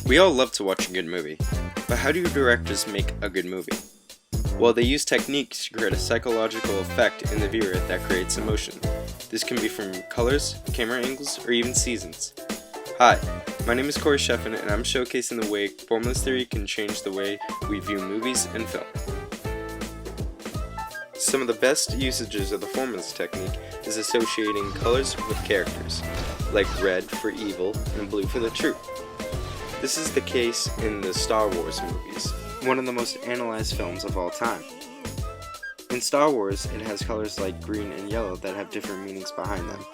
We all love to watch a good movie, but how do directors make a good movie? Well, they use techniques to create a psychological effect in the viewer that creates emotion. This can be from colors, camera angles, or even seasons. Hi, my name is Corey Sheffin, and I'm showcasing the way formless theory can change the way we view movies and film. Some of the best usages of the formless technique is associating colors with characters, like red for evil and blue for the truth. This is the case in the Star Wars movies, one of the most analyzed films of all time. In Star Wars, it has colors like green and yellow that have different meanings behind them.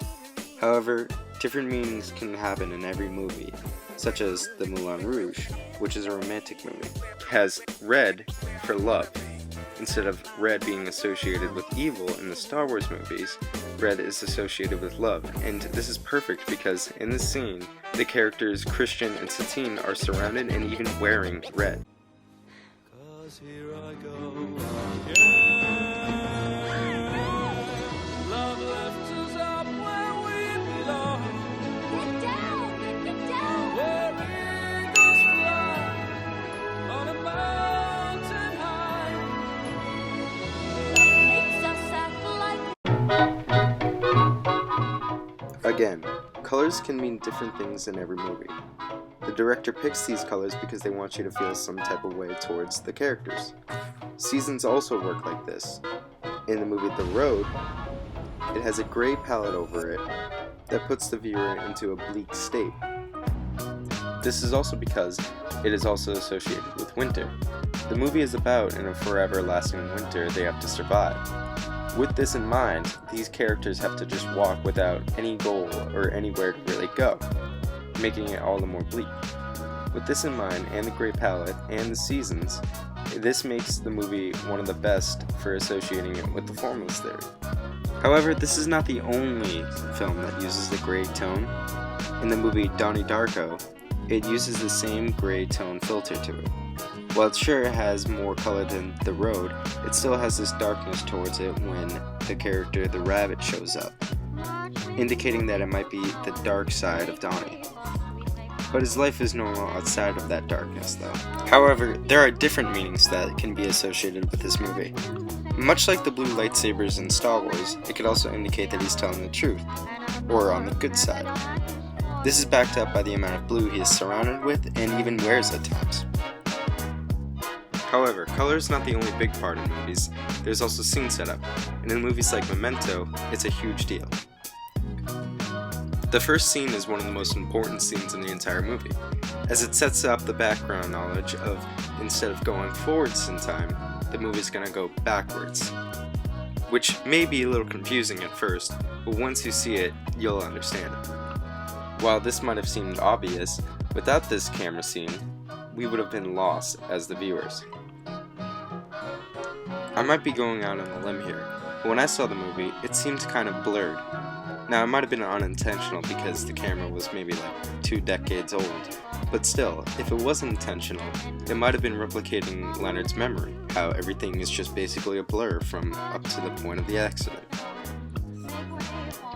However, different meanings can happen in every movie, such as the Moulin Rouge, which is a romantic movie, has red for love. Instead of red being associated with evil in the Star Wars movies, red is associated with love, and this is perfect because in this scene, the characters Christian and Satine are surrounded and even wearing red. 'Cause here I go again. Love left us up where we belong. Get down! Get down! Where eagles fly on a mountain high. Love makes us act like... Again, colors can mean different things in every movie. The director picks these colors because they want you to feel some type of way towards the characters. Seasons also work like this. In the movie The Road, it has a gray palette over it that puts the viewer into a bleak state. This is also because it is also associated with winter. The movie is about in a forever lasting winter they have to survive. With this in mind, these characters have to just walk without any goal or anywhere to really go, making it all the more bleak. With this in mind, and the gray palette, and the seasons, this makes the movie one of the best for associating it with the formless theory. However, this is not the only film that uses the gray tone. In the movie Donnie Darko, it uses the same gray tone filter to it. While it sure has more color than The Road, it still has this darkness towards it when the character the rabbit shows up, indicating that it might be the dark side of Donnie. But his life is normal outside of that darkness though. However, there are different meanings that can be associated with this movie. Much like the blue lightsabers in Star Wars, it could also indicate that he's telling the truth, or on the good side. This is backed up by the amount of blue he is surrounded with and even wears at times. However, color is not the only big part in movies, there's also scene setup, and in movies like Memento, it's a huge deal. The first scene is one of the most important scenes in the entire movie, as it sets up the background knowledge of, instead of going forwards in time, the movie's gonna go backwards. Which may be a little confusing at first, but once you see it, you'll understand it. While this might have seemed obvious, without this camera scene, we would have been lost as the viewers. I might be going out on a limb here, but when I saw the movie, it seemed kind of blurred. Now, it might have been unintentional because the camera was maybe like 2 decades old, but still, if it was intentional, it might have been replicating Leonard's memory, how everything is just basically a blur from up to the point of the accident.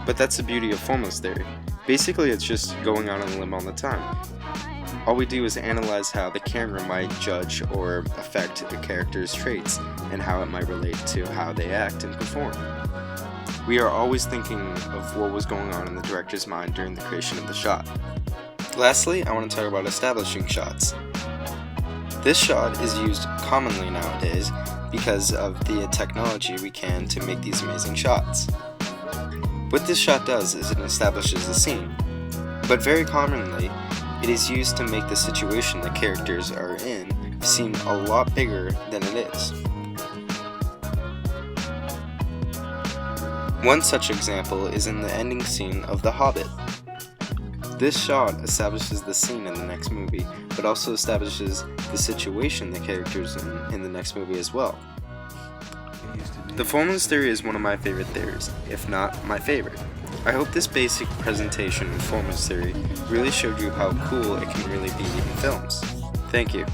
But that's the beauty of formless theory. Basically, it's just going out on a limb all the time. All we do is analyze how the camera might judge or affect the character's traits and how it might relate to how they act and perform. We are always thinking of what was going on in the director's mind during the creation of the shot. Lastly, I want to talk about establishing shots. This shot is used commonly nowadays because of the technology we can to make these amazing shots. What this shot does is it establishes the scene, but very commonly, it is used to make the situation the characters are in seem a lot bigger than it is. One such example is in the ending scene of The Hobbit. This shot establishes the scene in the next movie, but also establishes the situation the characters in the next movie as well. The formless theory is one of my favorite theories, if not my favorite. I hope this basic presentation of formless theory really showed you how cool it can really be in films. Thank you.